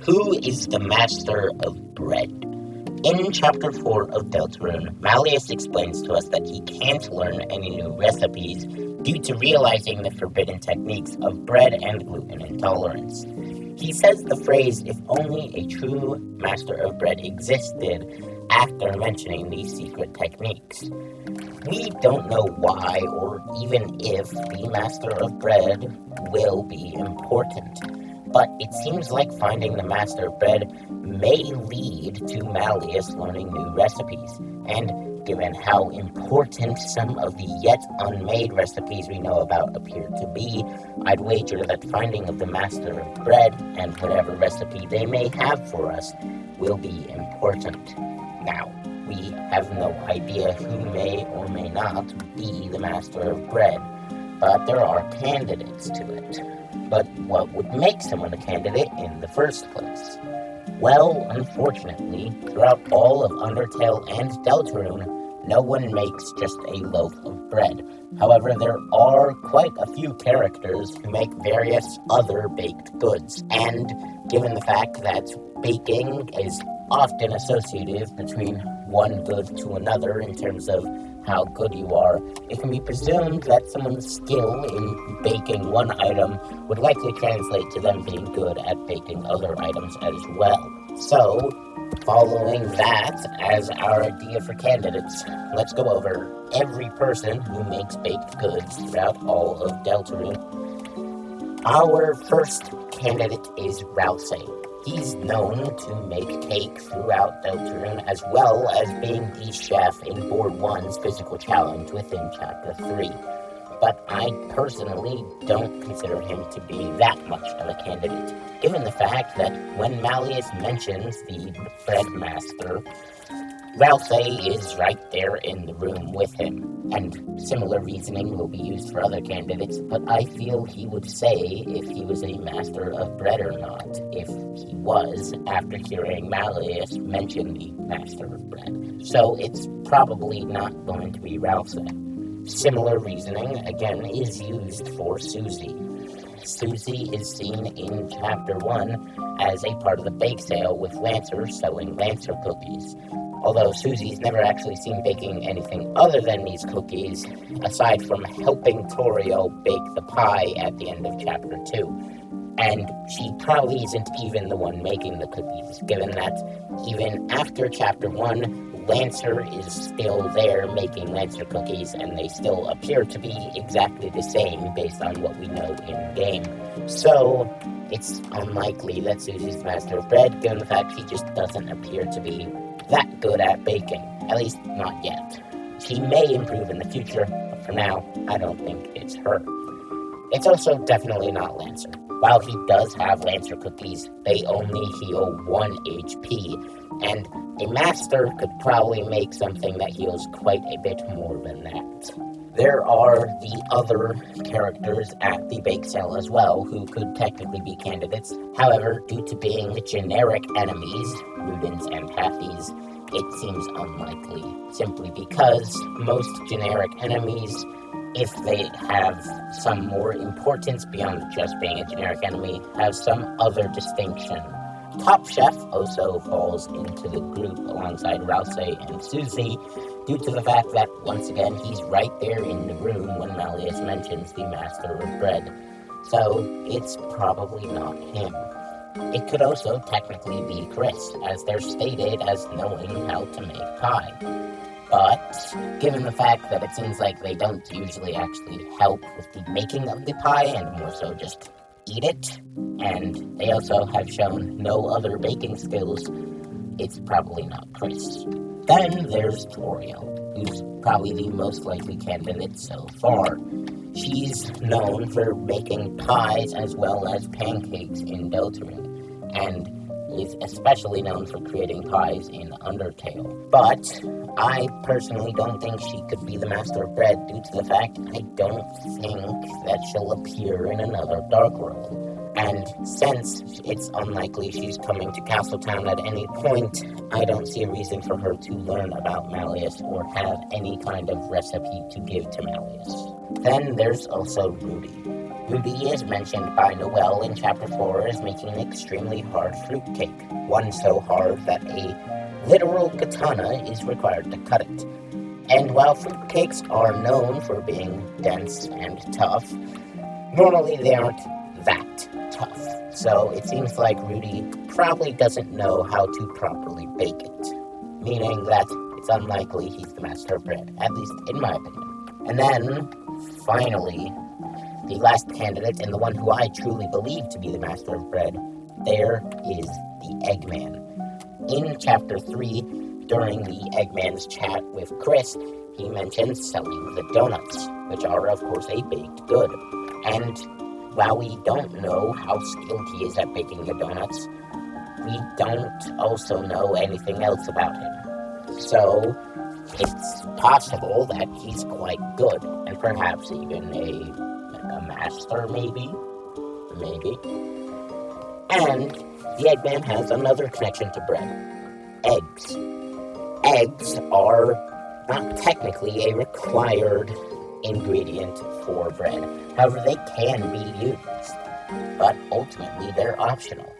Who is the master of bread? In Chapter 4 of Deltarune, Malleus explains to us that he can't learn any new recipes due to realizing the forbidden techniques of bread and gluten intolerance. He says the phrase, "if only a true master of bread existed," after mentioning these secret techniques. We don't know why or even if the master of bread will be important, but it seems like finding the master of bread may lead to Malleus learning new recipes, and given how important some of the yet unmade recipes we know about appear to be, I'd wager that finding of the master of bread and whatever recipe they may have for us will be important. Now, we have no idea who may or may not be the master of bread, but there are candidates to it. But what would make someone a candidate in the first place? Well, unfortunately, throughout all of Undertale and Deltarune, no one makes just a loaf of bread. However, there are quite a few characters who make various other baked goods, and given the fact that baking is often associative between one good to another in terms of how good you are, it can be presumed that someone's skill in baking one item would likely translate to them being good at baking other items as well. So, following that as our idea for candidates, let's go over every person who makes baked goods throughout all of Deltarune. Our first candidate is Rousey. He's known to make cake throughout Deltarune, as well as being the chef in Board 1's physical challenge within Chapter 3. But I personally don't consider him to be that much of a candidate, given the fact that when Malleus mentions the bread master, Rousey is right there in the room with him, and similar reasoning will be used for other candidates, but I feel he would say if he was a master of bread or not, if he was, after hearing Malleus mention the master of bread. So it's probably not going to be Rousey. Similar reasoning, again, is used for Susie. Susie is seen in Chapter 1 as a part of the bake sale with Lancer sewing Lancer cookies. Although Susie's never actually seen baking anything other than these cookies, aside from helping Torio bake the pie at the end of Chapter 2. And she probably isn't even the one making the cookies, given that even after Chapter 1, Lancer is still there making Lancer cookies, and they still appear to be exactly the same based on what we know in-game. So, it's unlikely that Susie's master of bread, given the fact she just doesn't appear to be that good at baking, at least not yet. She may improve in the future, but for now, I don't think it's her. It's also definitely not Lancer. While he does have Lancer cookies, they only heal 1 HP, and a master could probably make something that heals quite a bit more than that. There are the other characters at the bake sale as well who could technically be candidates. However, due to being generic enemies, Rudens and Halfies, it seems unlikely, simply because most generic enemies, if they have some more importance beyond just being a generic enemy, have some other distinction. Top Chef also falls into the group alongside Rousey and Susie due to the fact that, once again, he's right there in the room when Malleus mentions the master of bread. So, it's probably not him. It could also technically be Chris, as they're stated as knowing how to make pie. But, given the fact that it seems like they don't usually actually help with the making of the pie, and more so just eat it, and they also have shown no other baking skills, it's probably not Chris. Then there's Torio, who's probably the most likely candidate so far. She's known for making pies as well as pancakes in Deltarune, and is especially known for creating pies in Undertale. But I personally don't think she could be the master of bread due to the fact I don't think that she'll appear in another Dark World. And since it's unlikely she's coming to Castletown at any point, I don't see a reason for her to learn about Malleus or have any kind of recipe to give to Malleus. Then there's also Rudy. Rudy is mentioned by Noelle in Chapter 4 as making an extremely hard fruitcake, one so hard that a literal katana is required to cut it. And while fruitcakes are known for being dense and tough, normally they aren't that tough. So it seems like Rudy probably doesn't know how to properly bake it, meaning that it's unlikely he's the master of bread, at least in my opinion. And then, finally, the last candidate, and the one who I truly believe to be the master of bread, there is the Eggman. In Chapter 3, during the Eggman's chat with Chris, he mentions selling the donuts, which are, of course, a baked good. And while we don't know how skilled he is at baking the donuts, we don't also know anything else about him. So, it's possible that he's quite good, and perhaps even a master, maybe? Maybe. And the Eggman has another connection to bread. Eggs. Eggs are not technically a required ingredient for bread. However, they can be used, but ultimately they're optional.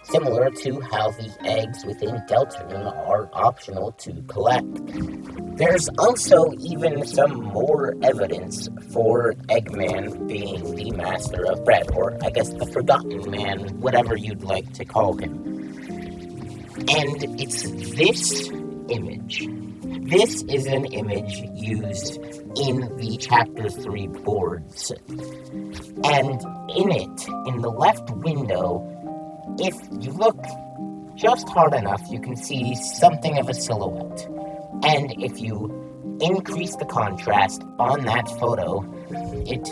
Similar to how the eggs within Deltarune are optional to collect. There's also even some more evidence for Eggman being the master of bread, or I guess the Forgotten Man, whatever you'd like to call him. And it's this image. This is an image used in the Chapter 3 boards. And in it, in the left window, if you look just hard enough, you can see something of a silhouette. And if you increase the contrast on that photo, it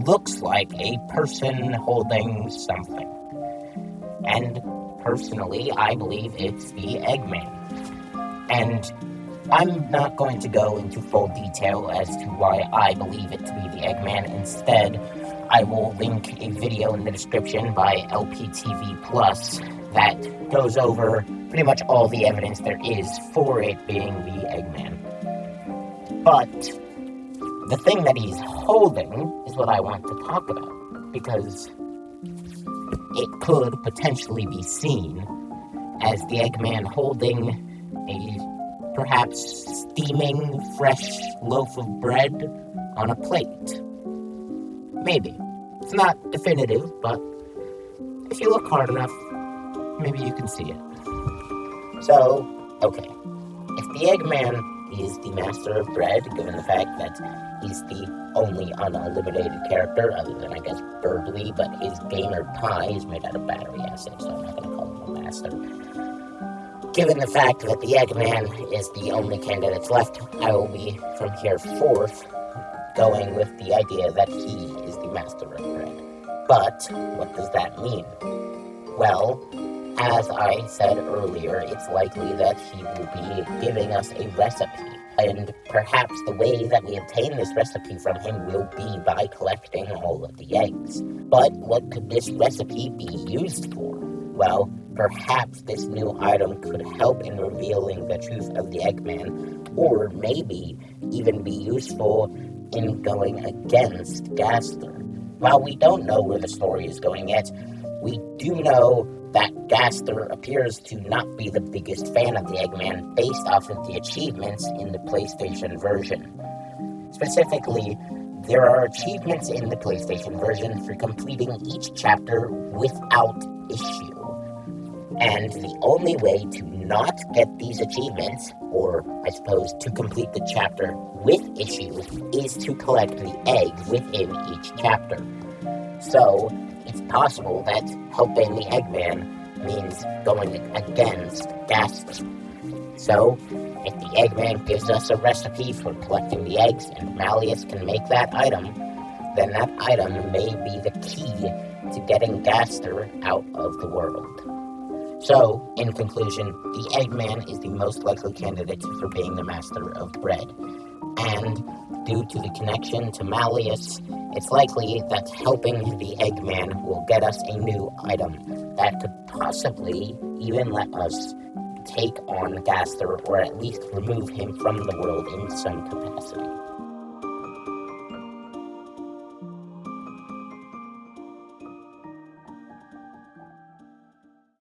looks like a person holding something. And personally, I believe it's the Eggman. And I'm not going to go into full detail as to why I believe it to be the Eggman. Instead, I will link a video in the description by LPTV Plus that goes over pretty much all the evidence there is for it being the Eggman. But the thing that he's holding is what I want to talk about, because it could potentially be seen as the Eggman holding a perhaps steaming fresh loaf of bread on a plate. Maybe. It's not definitive, but if you look hard enough, maybe you can see it. So, okay. If the Eggman is the master of bread, given the fact that he's the only uneliminated character, other than, I guess, Burbly, but his gamer pie is made out of battery acid, so I'm not going to call him a master. Given the fact that the Eggman is the only candidate left, I will be, from here forth, going with the idea that he is the master of bread. But, what does that mean? Well, as I said earlier, it's likely that he will be giving us a recipe. And perhaps the way that we obtain this recipe from him will be by collecting all of the eggs. But what could this recipe be used for? Well, perhaps this new item could help in revealing the truth of the Eggman, or maybe even be useful in going against Gaster. While we don't know where the story is going yet, we do know that Gaster appears to not be the biggest fan of the Eggman based off of the achievements in the PlayStation version. Specifically, there are achievements in the PlayStation version for completing each chapter without issue. And the only way to not get these achievements, or I suppose to complete the chapter with issue, is to collect the egg within each chapter. So, it's possible that helping the Eggman means going against Gaster. So, if the Eggman gives us a recipe for collecting the eggs and Malleus can make that item, then that item may be the key to getting Gaster out of the world. So, in conclusion, the Eggman is the most likely candidate for being the master of bread. And due to the connection to Malleus, it's likely that helping the Eggman will get us a new item that could possibly even let us take on Gaster, or at least remove him from the world in some capacity.